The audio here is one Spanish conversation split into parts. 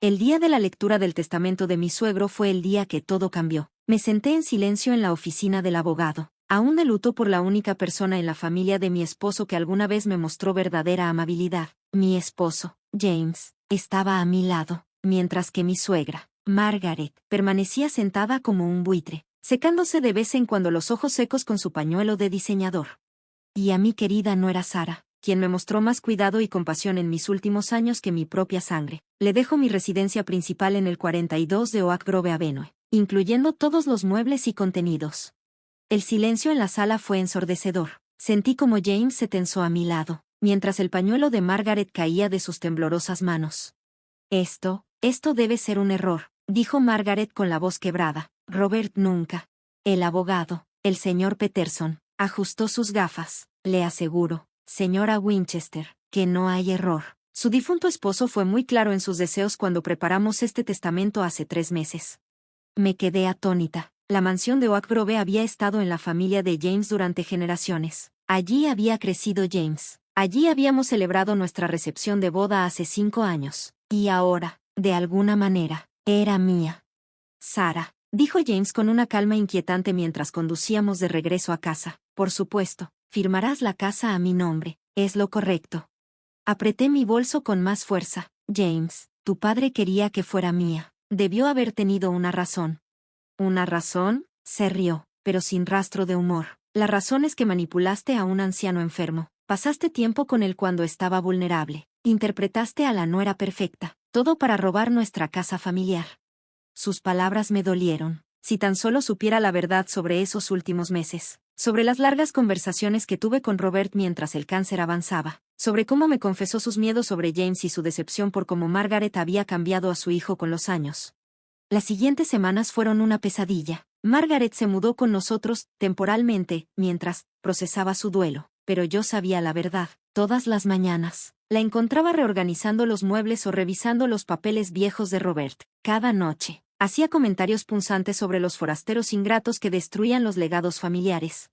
El día de la lectura del testamento de mi suegro fue el día que todo cambió. Me senté en silencio en la oficina del abogado, aún de luto por la única persona en la familia de mi esposo que alguna vez me mostró verdadera amabilidad. Mi esposo, James, estaba a mi lado, mientras que mi suegra, Margaret, permanecía sentada como un buitre, secándose de vez en cuando los ojos secos con su pañuelo de diseñador. Y a mi querida nuera Sara, quien me mostró más cuidado y compasión en mis últimos años que mi propia sangre, le dejo mi residencia principal en el 42 de Oak Grove Avenue, incluyendo todos los muebles y contenidos. El silencio en la sala fue ensordecedor. Sentí como James se tensó a mi lado, mientras el pañuelo de Margaret caía de sus temblorosas manos. Esto debe ser un error, dijo Margaret con la voz quebrada. Robert nunca. El abogado, el señor Peterson, ajustó sus gafas. Le aseguro, señora Winchester, que no hay error. Su difunto esposo fue muy claro en sus deseos cuando preparamos este testamento hace 3 meses. Me quedé atónita. La mansión de Oak Grove había estado en la familia de James durante generaciones. Allí había crecido James. Allí habíamos celebrado nuestra recepción de boda hace 5 años. Y ahora, de alguna manera, era mía. Sara, dijo James con una calma inquietante mientras conducíamos de regreso a casa. Por supuesto, firmarás la casa a mi nombre. Es lo correcto. Apreté mi bolso con más fuerza. James, tu padre quería que fuera mía. Debió haber tenido una razón. ¿Una razón? Se rió, pero sin rastro de humor. La razón es que manipulaste a un anciano enfermo. Pasaste tiempo con él cuando estaba vulnerable. Interpretaste a la nuera perfecta. Todo para robar nuestra casa familiar. Sus palabras me dolieron. Si tan solo supiera la verdad sobre esos últimos meses. Sobre las largas conversaciones que tuve con Robert mientras el cáncer avanzaba. Sobre cómo me confesó sus miedos sobre James y su decepción por cómo Margaret había cambiado a su hijo con los años. Las siguientes semanas fueron una pesadilla. Margaret se mudó con nosotros, temporalmente, mientras procesaba su duelo. Pero yo sabía la verdad. Todas las mañanas, la encontraba reorganizando los muebles o revisando los papeles viejos de Robert. Cada noche, hacía comentarios punzantes sobre los forasteros ingratos que destruían los legados familiares.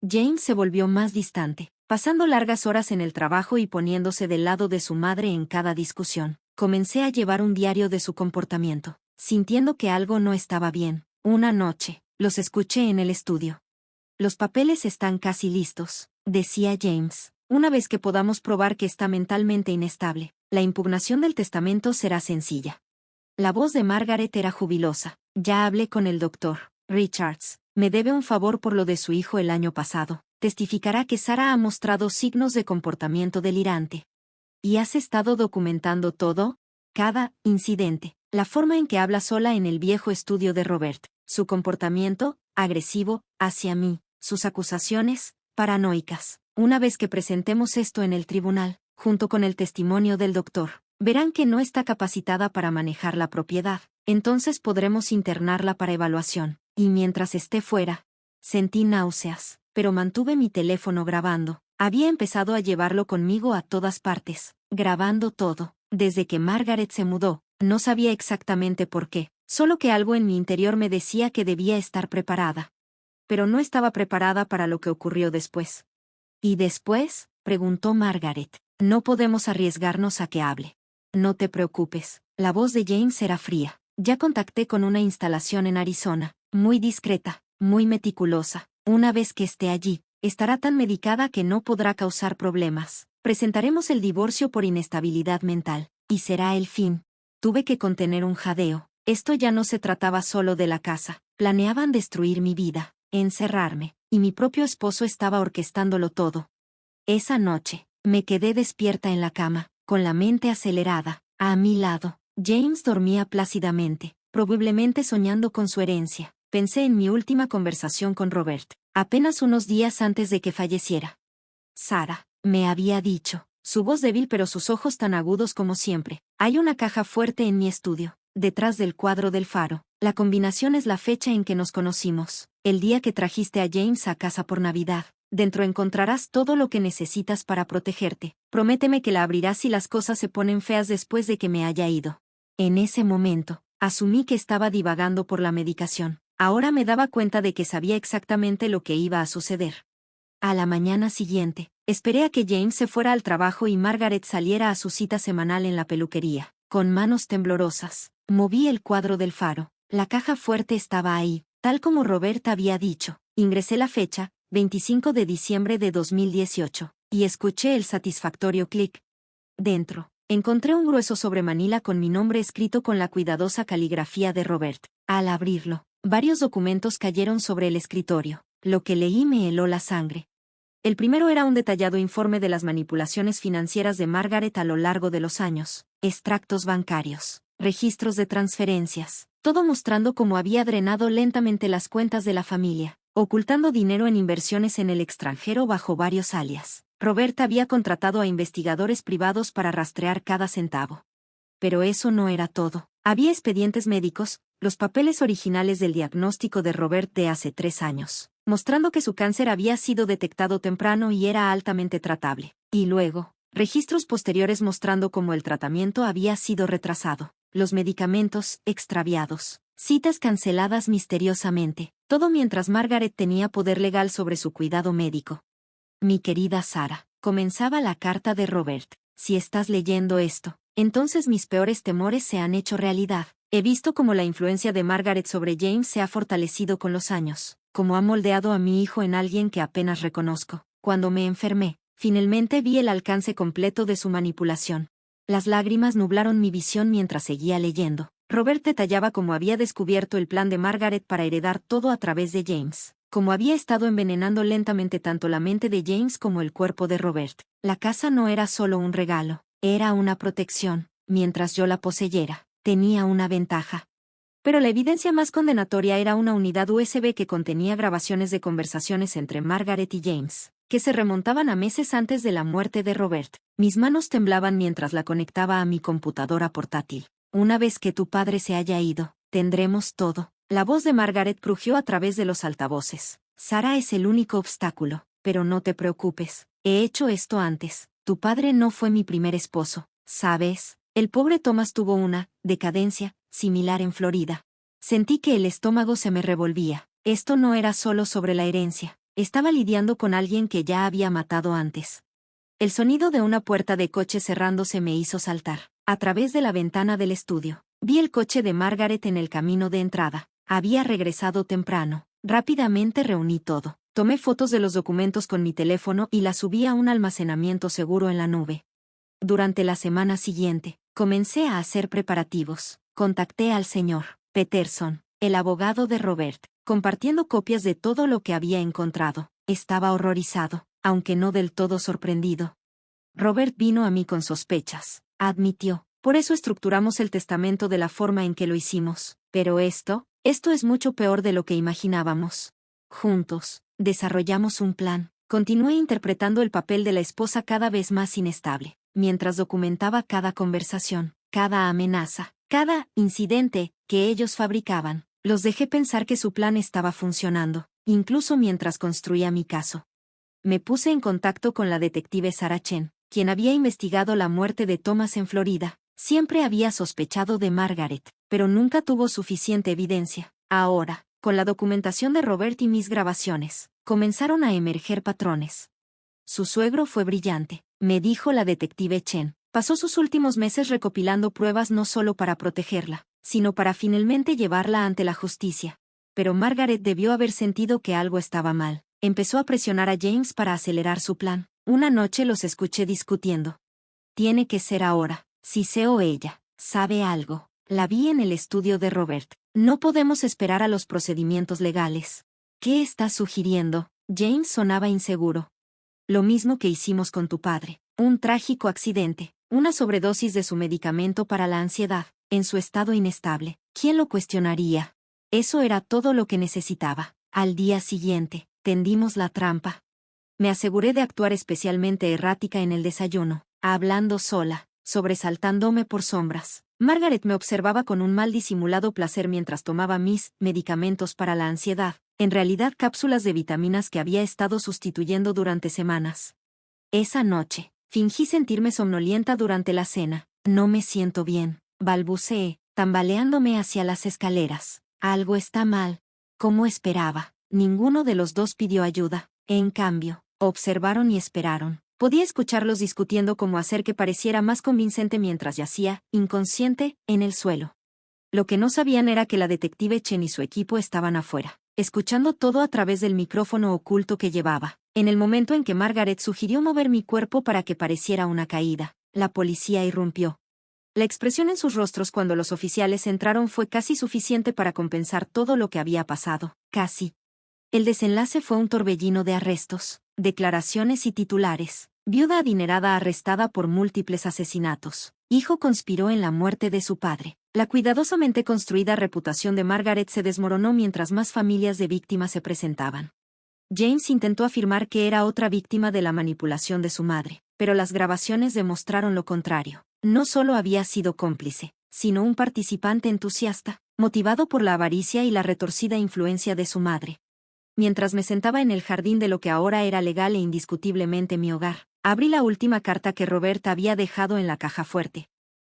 James se volvió más distante, pasando largas horas en el trabajo y poniéndose del lado de su madre en cada discusión. Comencé a llevar un diario de su comportamiento. Sintiendo que algo no estaba bien, una noche, los escuché en el estudio. Los papeles están casi listos, decía James. Una vez que podamos probar que está mentalmente inestable, la impugnación del testamento será sencilla. La voz de Margaret era jubilosa. Ya hablé con el doctor Richards. Me debe un favor por lo de su hijo el año pasado. Testificará que Sara ha mostrado signos de comportamiento delirante. ¿Y has estado documentando todo? Cada incidente. La forma en que habla sola en el viejo estudio de Robert, su comportamiento, agresivo, hacia mí, sus acusaciones, paranoicas. Una vez que presentemos esto en el tribunal, junto con el testimonio del doctor, verán que no está capacitada para manejar la propiedad. Entonces podremos internarla para evaluación. Y mientras esté fuera, sentí náuseas, pero mantuve mi teléfono grabando. Había empezado a llevarlo conmigo a todas partes, grabando todo. Desde que Margaret se mudó, no sabía exactamente por qué, solo que algo en mi interior me decía que debía estar preparada. Pero no estaba preparada para lo que ocurrió después. ¿Y después? Preguntó Margaret. No podemos arriesgarnos a que hable. No te preocupes. La voz de James era fría. Ya contacté con una instalación en Arizona, muy discreta, muy meticulosa. Una vez que esté allí, estará tan medicada que no podrá causar problemas. Presentaremos el divorcio por inestabilidad mental, y será el fin. Tuve que contener un jadeo. Esto ya no se trataba solo de la casa. Planeaban destruir mi vida, encerrarme, y mi propio esposo estaba orquestándolo todo. Esa noche, me quedé despierta en la cama, con la mente acelerada. A mi lado, James dormía plácidamente, probablemente soñando con su herencia. Pensé en mi última conversación con Robert, apenas unos días antes de que falleciera. Sara, me había dicho, su voz débil pero sus ojos tan agudos como siempre. Hay una caja fuerte en mi estudio, detrás del cuadro del faro. La combinación es la fecha en que nos conocimos, el día que trajiste a James a casa por Navidad. Dentro encontrarás todo lo que necesitas para protegerte. Prométeme que la abrirás si las cosas se ponen feas después de que me haya ido. En ese momento, asumí que estaba divagando por la medicación. Ahora me daba cuenta de que sabía exactamente lo que iba a suceder. A la mañana siguiente, esperé a que James se fuera al trabajo y Margaret saliera a su cita semanal en la peluquería. Con manos temblorosas, moví el cuadro del faro. La caja fuerte estaba ahí, tal como Robert había dicho. Ingresé la fecha, 25 de diciembre de 2018, y escuché el satisfactorio clic. Dentro, encontré un grueso sobre manila con mi nombre escrito con la cuidadosa caligrafía de Robert. Al abrirlo, varios documentos cayeron sobre el escritorio. Lo que leí me heló la sangre. El primero era un detallado informe de las manipulaciones financieras de Margaret a lo largo de los años, extractos bancarios, registros de transferencias, todo mostrando cómo había drenado lentamente las cuentas de la familia, ocultando dinero en inversiones en el extranjero bajo varios alias. Robert había contratado a investigadores privados para rastrear cada centavo. Pero eso no era todo. Había expedientes médicos, los papeles originales del diagnóstico de Robert de hace 3 años, mostrando que su cáncer había sido detectado temprano y era altamente tratable. Y luego, registros posteriores mostrando cómo el tratamiento había sido retrasado, los medicamentos extraviados, citas canceladas misteriosamente, todo mientras Margaret tenía poder legal sobre su cuidado médico. Mi querida Sara, comenzaba la carta de Robert. Si estás leyendo esto, entonces mis peores temores se han hecho realidad. He visto cómo la influencia de Margaret sobre James se ha fortalecido con los años, cómo ha moldeado a mi hijo en alguien que apenas reconozco. Cuando me enfermé, finalmente vi el alcance completo de su manipulación. Las lágrimas nublaron mi visión mientras seguía leyendo. Robert detallaba cómo había descubierto el plan de Margaret para heredar todo a través de James, cómo había estado envenenando lentamente tanto la mente de James como el cuerpo de Robert. La casa no era solo un regalo, era una protección. Mientras yo la poseyera, tenía una ventaja. Pero la evidencia más condenatoria era una unidad USB que contenía grabaciones de conversaciones entre Margaret y James, que se remontaban a meses antes de la muerte de Robert. Mis manos temblaban mientras la conectaba a mi computadora portátil. Una vez que tu padre se haya ido, tendremos todo. La voz de Margaret crujió a través de los altavoces. Sara es el único obstáculo, pero no te preocupes. He hecho esto antes. Tu padre no fue mi primer esposo, ¿sabes? El pobre Thomas tuvo una decadencia similar en Florida. Sentí que el estómago se me revolvía. Esto no era solo sobre la herencia. Estaba lidiando con alguien que ya había matado antes. El sonido de una puerta de coche cerrándose me hizo saltar. A través de la ventana del estudio, vi el coche de Margaret en el camino de entrada. Había regresado temprano. Rápidamente reuní todo. Tomé fotos de los documentos con mi teléfono y las subí a un almacenamiento seguro en la nube. Durante la semana siguiente, comencé a hacer preparativos. Contacté al señor Peterson, el abogado de Robert, compartiendo copias de todo lo que había encontrado. Estaba horrorizado, aunque no del todo sorprendido. Robert vino a mí con sospechas, admitió. Por eso estructuramos el testamento de la forma en que lo hicimos. Pero esto es mucho peor de lo que imaginábamos. Juntos, desarrollamos un plan. Continué interpretando el papel de la esposa cada vez más inestable, mientras documentaba cada conversación, cada amenaza, cada incidente que ellos fabricaban. Los dejé pensar que su plan estaba funcionando, incluso mientras construía mi caso. Me puse en contacto con la detective Sarah Chen, quien había investigado la muerte de Thomas en Florida. Siempre había sospechado de Margaret, pero nunca tuvo suficiente evidencia. Ahora, con la documentación de Robert y mis grabaciones, comenzaron a emerger patrones. Su suegro fue brillante, me dijo la detective Chen. Pasó sus últimos meses recopilando pruebas no solo para protegerla, sino para finalmente llevarla ante la justicia. Pero Margaret debió haber sentido que algo estaba mal. Empezó a presionar a James para acelerar su plan. Una noche los escuché discutiendo. Tiene que ser ahora. Si sé o ella sabe algo. La vi en el estudio de Robert. No podemos esperar a los procedimientos legales. ¿Qué estás sugiriendo? James sonaba inseguro. Lo mismo que hicimos con tu padre. Un trágico accidente. Una sobredosis de su medicamento para la ansiedad. En su estado inestable. ¿Quién lo cuestionaría? Eso era todo lo que necesitaba. Al día siguiente, tendimos la trampa. Me aseguré de actuar especialmente errática en el desayuno, hablando sola, sobresaltándome por sombras. Margaret me observaba con un mal disimulado placer mientras tomaba mis medicamentos para la ansiedad, en realidad cápsulas de vitaminas que había estado sustituyendo durante semanas. Esa noche, fingí sentirme somnolienta durante la cena. No me siento bien, balbuceé, tambaleándome hacia las escaleras. Algo está mal. Como esperaba, ninguno de los dos pidió ayuda. En cambio, observaron y esperaron. Podía escucharlos discutiendo cómo hacer que pareciera más convincente mientras yacía, inconsciente, en el suelo. Lo que no sabían era que la detective Chen y su equipo estaban afuera, escuchando todo a través del micrófono oculto que llevaba. En el momento en que Margaret sugirió mover mi cuerpo para que pareciera una caída, la policía irrumpió. La expresión en sus rostros cuando los oficiales entraron fue casi suficiente para compensar todo lo que había pasado, casi. El desenlace fue un torbellino de arrestos, declaraciones y titulares. Viuda adinerada arrestada por múltiples asesinatos. Hijo conspiró en la muerte de su padre. La cuidadosamente construida reputación de Margaret se desmoronó mientras más familias de víctimas se presentaban. James intentó afirmar que era otra víctima de la manipulación de su madre, pero las grabaciones demostraron lo contrario. No solo había sido cómplice, sino un participante entusiasta, motivado por la avaricia y la retorcida influencia de su madre. Mientras me sentaba en el jardín de lo que ahora era legal e indiscutiblemente mi hogar, abrí la última carta que Robert había dejado en la caja fuerte.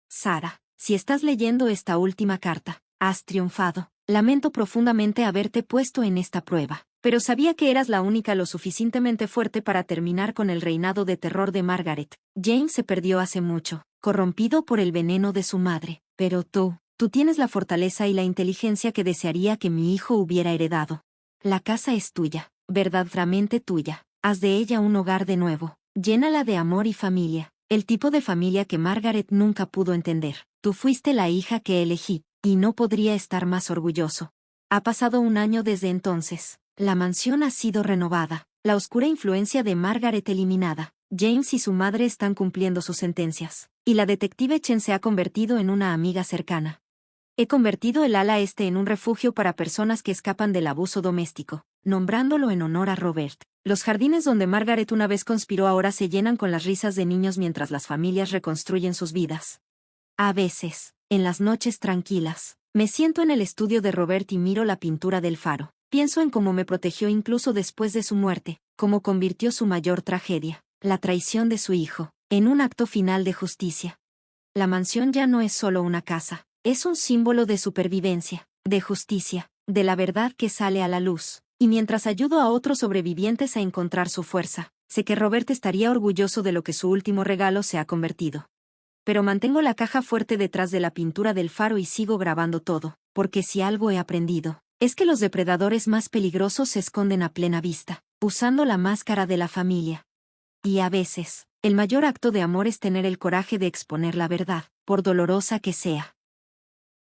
Sara, si estás leyendo esta última carta, has triunfado. Lamento profundamente haberte puesto en esta prueba, pero sabía que eras la única lo suficientemente fuerte para terminar con el reinado de terror de Margaret. James se perdió hace mucho, corrompido por el veneno de su madre, pero tú tienes la fortaleza y la inteligencia que desearía que mi hijo hubiera heredado. La casa es tuya, verdaderamente tuya. Haz de ella un hogar de nuevo. Llénala de amor y familia, el tipo de familia que Margaret nunca pudo entender. Tú fuiste la hija que elegí, y no podría estar más orgulloso. Ha pasado un año desde entonces. La mansión ha sido renovada, la oscura influencia de Margaret eliminada. James y su madre están cumpliendo sus sentencias, y la detective Chen se ha convertido en una amiga cercana. He convertido el ala este en un refugio para personas que escapan del abuso doméstico, nombrándolo en honor a Robert. Los jardines donde Margaret una vez conspiró ahora se llenan con las risas de niños mientras las familias reconstruyen sus vidas. A veces, en las noches tranquilas, me siento en el estudio de Robert y miro la pintura del faro. Pienso en cómo me protegió incluso después de su muerte, cómo convirtió su mayor tragedia, la traición de su hijo, en un acto final de justicia. La mansión ya no es solo una casa. Es un símbolo de supervivencia, de justicia, de la verdad que sale a la luz. Y mientras ayudo a otros sobrevivientes a encontrar su fuerza, sé que Robert estaría orgulloso de lo que su último regalo se ha convertido. Pero mantengo la caja fuerte detrás de la pintura del faro y sigo grabando todo, porque si algo he aprendido, es que los depredadores más peligrosos se esconden a plena vista, usando la máscara de la familia. Y a veces, el mayor acto de amor es tener el coraje de exponer la verdad, por dolorosa que sea.